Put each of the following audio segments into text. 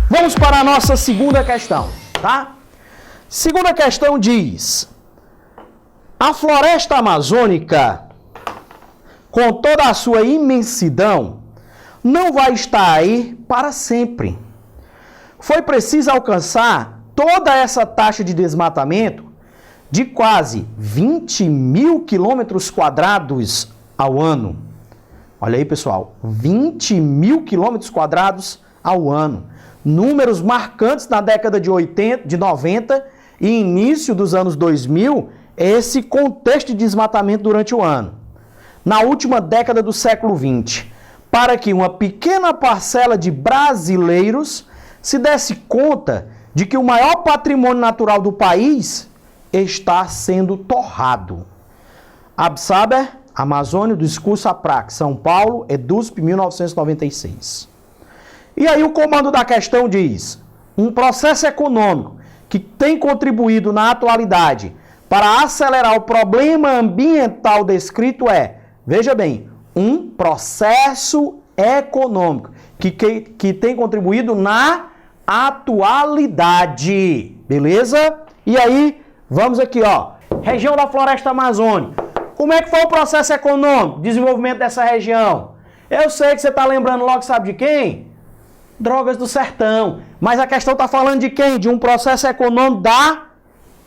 Vamos para a nossa segunda questão, tá? Segunda questão diz: a floresta amazônica, com toda a sua imensidão, não vai estar aí para sempre. Foi preciso alcançar toda essa taxa de desmatamento de quase 20 mil quilômetros quadrados ao ano. Olha aí, pessoal, 20 mil quilômetros quadrados ao ano. Números marcantes na década de 90 e início dos anos 2000, esse contexto de desmatamento durante o ano. Na última década do século XX, para que uma pequena parcela de brasileiros se desse conta de que o maior patrimônio natural do país está sendo torrado. Absaber, Amazônia, do discurso APRAC, São Paulo, EDUSP, 1996. E aí o comando da questão diz: um processo econômico que tem contribuído na atualidade para acelerar o problema ambiental descrito é, veja bem, um processo econômico que tem contribuído na atualidade, beleza? E aí, vamos aqui, ó, região da floresta amazônica. Como é que foi o processo econômico, desenvolvimento dessa região? Eu sei que você está lembrando logo, sabe de quem? Drogas do Sertão. Mas a questão está falando de quem? De um processo econômico da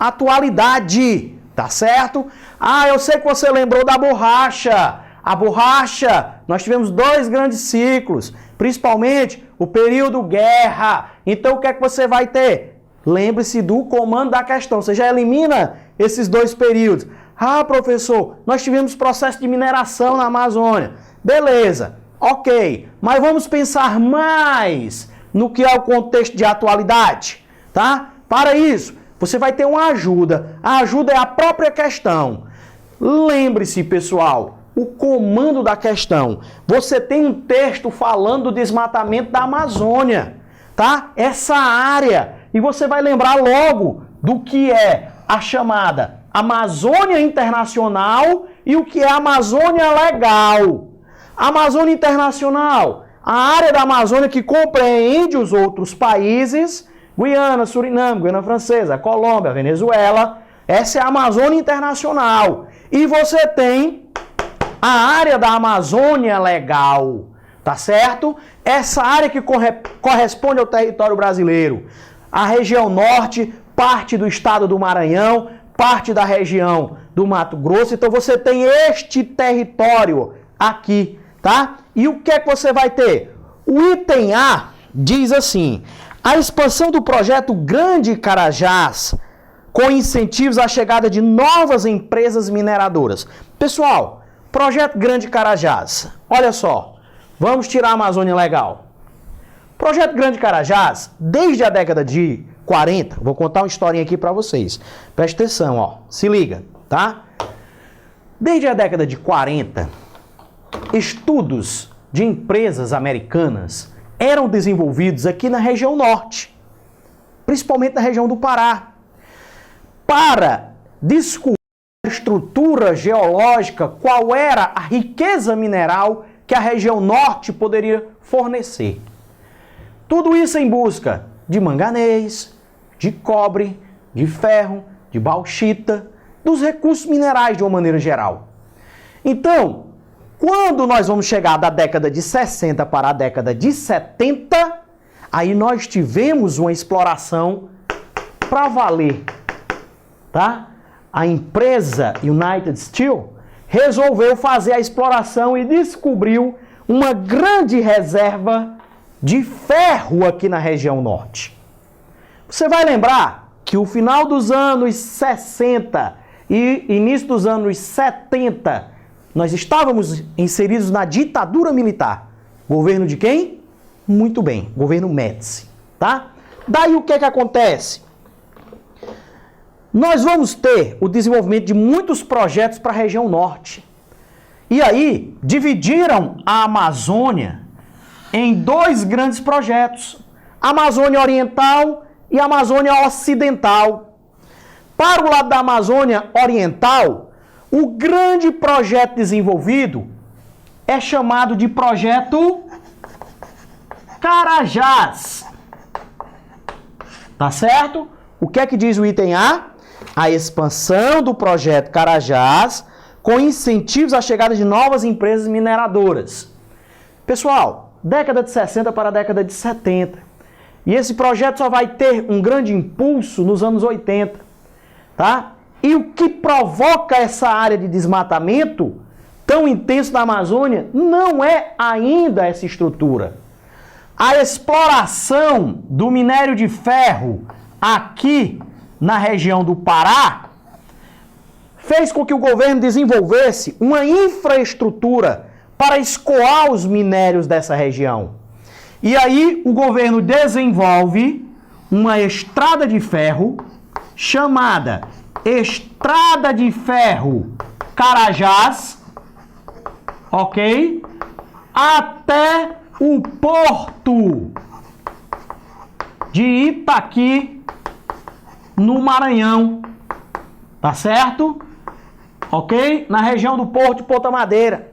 atualidade, tá certo? Ah, eu sei que você lembrou da borracha. A borracha, nós tivemos 2 grandes ciclos, principalmente o período guerra. Então, o que é que você vai ter? Lembre-se do comando da questão. Você já elimina esses 2 períodos. Ah, professor, nós tivemos processo de mineração na Amazônia. Beleza, ok. Mas vamos pensar mais no que é o contexto de atualidade, tá? Para isso, você vai ter uma ajuda. A ajuda é a própria questão. Lembre-se, pessoal, o comando da questão. Você tem um texto falando do desmatamento da Amazônia, tá? Essa área. E você vai lembrar logo do que é a chamada Amazônia Internacional e o que é a Amazônia Legal. Amazônia Internacional, a área da Amazônia que compreende os outros países, Guiana, Suriname, Guiana Francesa, Colômbia, Venezuela. Essa é a Amazônia Internacional. E você tem a área da Amazônia Legal, tá certo? Essa área que corresponde ao território brasileiro. A região norte, parte do estado do Maranhão, parte da região do Mato Grosso. Então você tem este território aqui, tá? E o que é que você vai ter? O item A diz assim: a expansão do projeto Grande Carajás, com incentivos à chegada de novas empresas mineradoras. Pessoal, projeto Grande Carajás, olha só, vamos tirar a Amazônia Legal. Projeto Grande Carajás, desde a década de 40, vou contar uma historinha aqui para vocês. Presta atenção, ó, se liga, tá? Desde a década de 40, estudos de empresas americanas eram desenvolvidos aqui na região norte, principalmente na região do Pará, para descobrir a estrutura geológica, qual era a riqueza mineral que a região norte poderia fornecer. Tudo isso em busca de manganês, de cobre, de ferro, de bauxita, dos recursos minerais de uma maneira geral. Então, quando nós vamos chegar da década de 60 para a década de 70, aí nós tivemos uma exploração para valer, tá? A empresa United Steel resolveu fazer a exploração e descobriu uma grande reserva de ferro aqui na região norte. Você vai lembrar que o final dos anos 60 e início dos anos 70, nós estávamos inseridos na ditadura militar. Governo de quem? Muito bem, governo Médici, tá? Daí o que que acontece? Nós vamos ter o desenvolvimento de muitos projetos para a região norte. E aí, dividiram a Amazônia em 2 grandes projetos: Amazônia Oriental e Amazônia Ocidental. Para o lado da Amazônia Oriental, o grande projeto desenvolvido é chamado de Projeto Carajás. Tá certo? O que é que diz o item A? A expansão do projeto Carajás com incentivos à chegada de novas empresas mineradoras. Pessoal, década de 60 para a década de 70. E esse projeto só vai ter um grande impulso nos anos 80. Tá? E o que provoca essa área de desmatamento tão intenso da Amazônia não é ainda essa estrutura. A exploração do minério de ferro aqui na região do Pará fez com que o governo desenvolvesse uma infraestrutura para escoar os minérios dessa região. E aí o governo desenvolve uma estrada de ferro chamada Estrada de Ferro Carajás, ok? Até o porto de Itaqui, no Maranhão, tá certo? Ok? Na região do Porto de Ponta Madeira.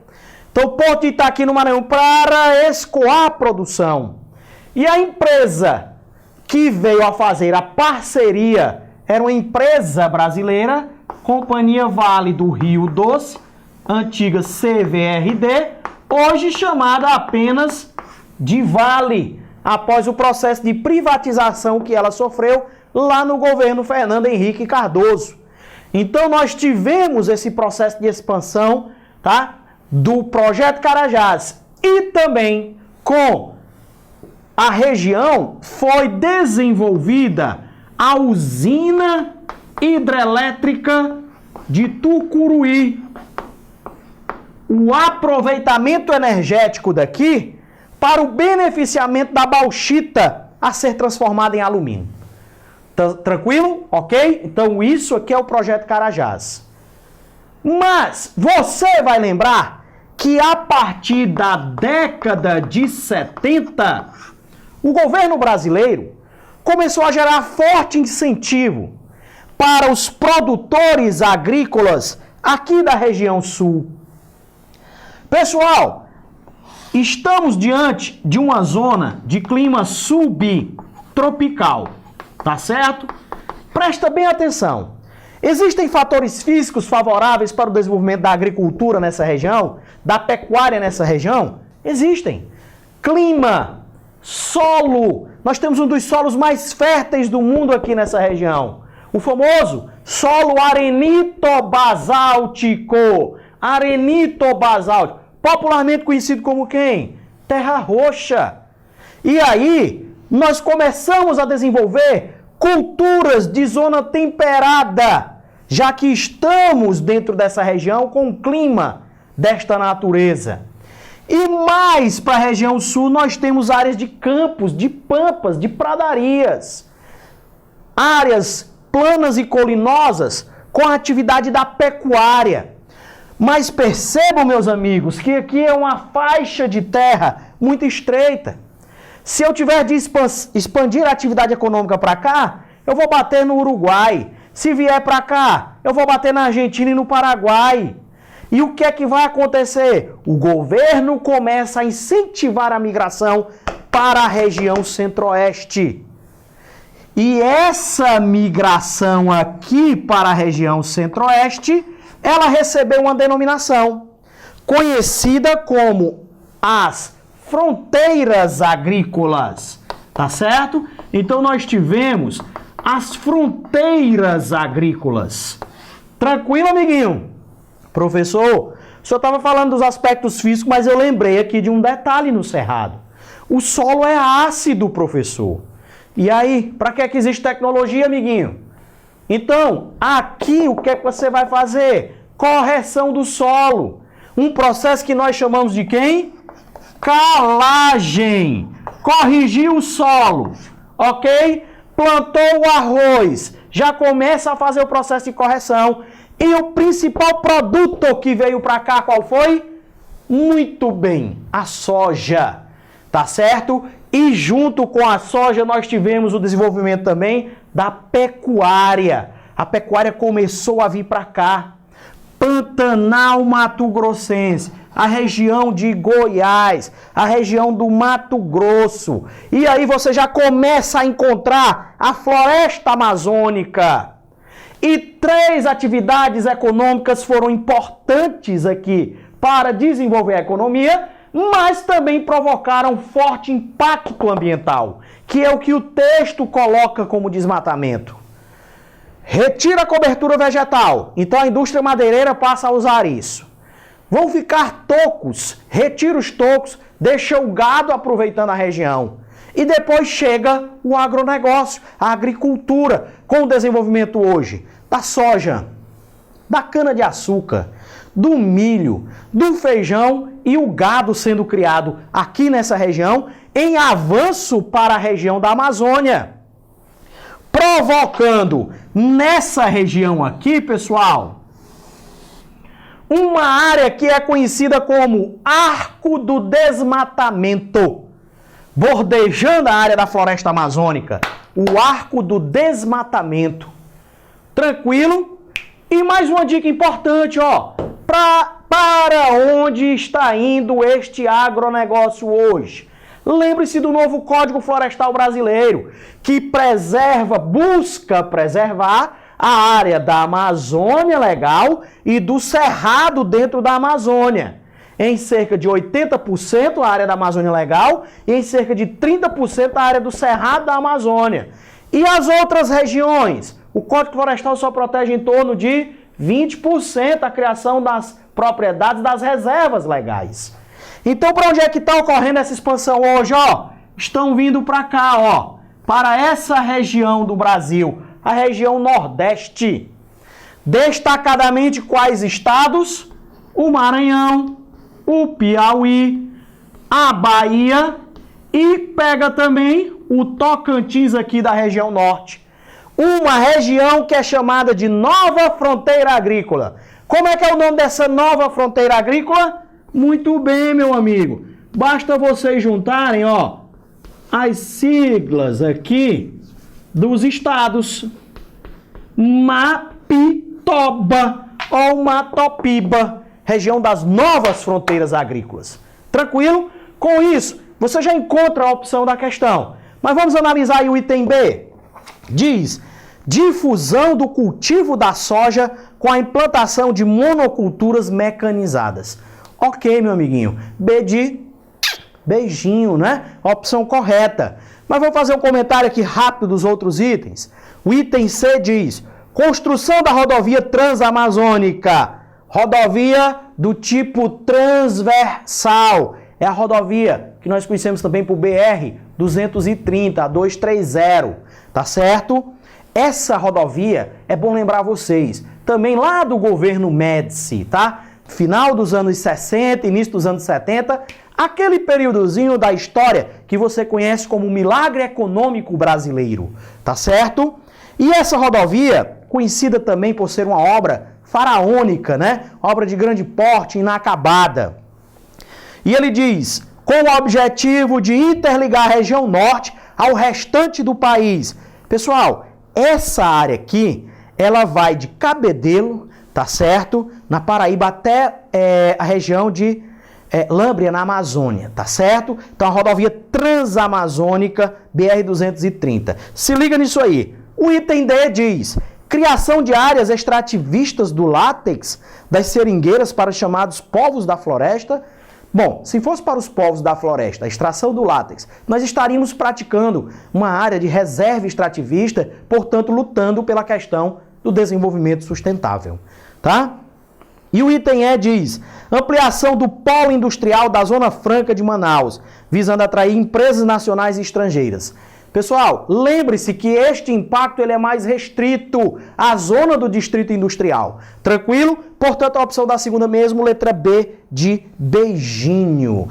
Então, o Porto de Itaqui, no Maranhão, para escoar a produção. E a empresa que veio a fazer a parceria era uma empresa brasileira, Companhia Vale do Rio Doce, antiga CVRD, hoje chamada apenas de Vale, após o processo de privatização que ela sofreu lá no governo Fernando Henrique Cardoso. Então nós tivemos esse processo de expansão, tá, do projeto Carajás, e também com a região foi desenvolvida a usina hidrelétrica de Tucuruí. O aproveitamento energético daqui para o beneficiamento da bauxita a ser transformada em alumínio. Tranquilo? Ok? Então isso aqui é o projeto Carajás. Mas você vai lembrar que a partir da década de 70, o governo brasileiro começou a gerar forte incentivo para os produtores agrícolas aqui da região sul. Pessoal, estamos diante de uma zona de clima subtropical, tá certo? Presta bem atenção. Existem fatores físicos favoráveis para o desenvolvimento da agricultura nessa região, da pecuária nessa região? Existem. Clima, solo. Nós temos um dos solos mais férteis do mundo aqui nessa região. O famoso solo arenito-basáltico. Arenito-basáltico. Popularmente conhecido como quem? Terra roxa. E aí, nós começamos a desenvolver culturas de zona temperada, já que estamos dentro dessa região com o clima desta natureza. E mais para a região sul, nós temos áreas de campos, de pampas, de pradarias. Áreas planas e colinosas com a atividade da pecuária. Mas percebam, meus amigos, que aqui é uma faixa de terra muito estreita. Se eu tiver de expandir a atividade econômica para cá, eu vou bater no Uruguai. Se vier para cá, eu vou bater na Argentina e no Paraguai. E o que é que vai acontecer? O governo começa a incentivar a migração para a região centro-oeste. E essa migração aqui para a região centro-oeste, ela recebeu uma denominação conhecida como as fronteiras agrícolas, tá certo? Então nós tivemos as fronteiras agrícolas. Tranquilo, amiguinho? Professor, o senhor estava falando dos aspectos físicos, mas eu lembrei aqui de um detalhe no Cerrado. O solo é ácido, professor. E aí, para que existe tecnologia, amiguinho? Então, aqui o que é que você vai fazer? Correção do solo. Um processo que nós chamamos de quem? Calagem. Corrigir o solo, ok? Plantou o arroz, já começa a fazer o processo de correção. E o principal produto que veio para cá, qual foi? Muito bem, a soja, tá certo? E junto com a soja nós tivemos o desenvolvimento também da pecuária. A pecuária começou a vir para cá. Pantanal Mato Grossense, a região de Goiás, a região do Mato Grosso. E aí você já começa a encontrar a floresta amazônica. E 3 atividades econômicas foram importantes aqui para desenvolver a economia, mas também provocaram forte impacto ambiental, que é o que o texto coloca como desmatamento. Retira a cobertura vegetal, então a indústria madeireira passa a usar isso. Vão ficar tocos, retira os tocos, deixa o gado aproveitando a região. E depois chega o agronegócio, a agricultura, com o desenvolvimento hoje da soja, da cana-de-açúcar, do milho, do feijão e o gado sendo criado aqui nessa região, em avanço para a região da Amazônia. Provocando nessa região aqui, pessoal, uma área que é conhecida como Arco do Desmatamento, bordejando a área da floresta amazônica, o Arco do Desmatamento. Tranquilo? E mais uma dica importante, ó, para onde está indo este agronegócio hoje? Lembre-se do novo Código Florestal Brasileiro, que busca preservar a área da Amazônia Legal e do Cerrado dentro da Amazônia. Em cerca de 80% a área da Amazônia Legal e em cerca de 30% a área do Cerrado da Amazônia. E as outras regiões? O Código Florestal só protege em torno de 20% a criação das propriedades das reservas legais. Então, para onde é que está ocorrendo essa expansão hoje? Ó, estão vindo para cá, ó, para essa região do Brasil, a região Nordeste. Destacadamente quais estados? O Maranhão, o Piauí, a Bahia e pega também o Tocantins aqui da região Norte. Uma região que é chamada de Nova Fronteira Agrícola. Como é que é o nome dessa Nova Fronteira Agrícola? Muito bem, meu amigo. Basta vocês juntarem, ó, as siglas aqui dos estados. Mapitoba ou Matopiba, região das novas fronteiras agrícolas. Tranquilo? Com isso, você já encontra a opção da questão. Mas vamos analisar aí o item B. Diz: difusão do cultivo da soja com a implantação de monoculturas mecanizadas. Ok, meu amiguinho. B de beijinho, né? Opção correta. Mas vou fazer um comentário aqui rápido dos outros itens. O item C diz: construção da rodovia transamazônica. Rodovia do tipo transversal. É a rodovia que nós conhecemos também por BR-230, a 230. Tá certo? Essa rodovia, é bom lembrar vocês, também lá do governo Médici, tá? Final dos anos 60, início dos anos 70, aquele períodozinho da história que você conhece como o milagre econômico brasileiro, tá certo? E essa rodovia, conhecida também por ser uma obra faraônica, né? Obra de grande porte, inacabada. E ele diz: com o objetivo de interligar a região norte ao restante do país. Pessoal, essa área aqui, ela vai de Cabedelo, tá certo? Na Paraíba até a região de Lâmbria, na Amazônia, tá certo? Então a rodovia transamazônica BR-230. Se liga nisso aí. O item D diz: criação de áreas extrativistas do látex das seringueiras para os chamados povos da floresta. Bom, se fosse para os povos da floresta, a extração do látex, nós estaríamos praticando uma área de reserva extrativista, portanto, lutando pela questão do desenvolvimento sustentável, tá? E o item E diz: ampliação do polo industrial da Zona Franca de Manaus, visando atrair empresas nacionais e estrangeiras. Pessoal, lembre-se que este impacto ele é mais restrito à zona do distrito industrial. Tranquilo? Portanto, a opção da segunda mesmo, letra B de beijinho.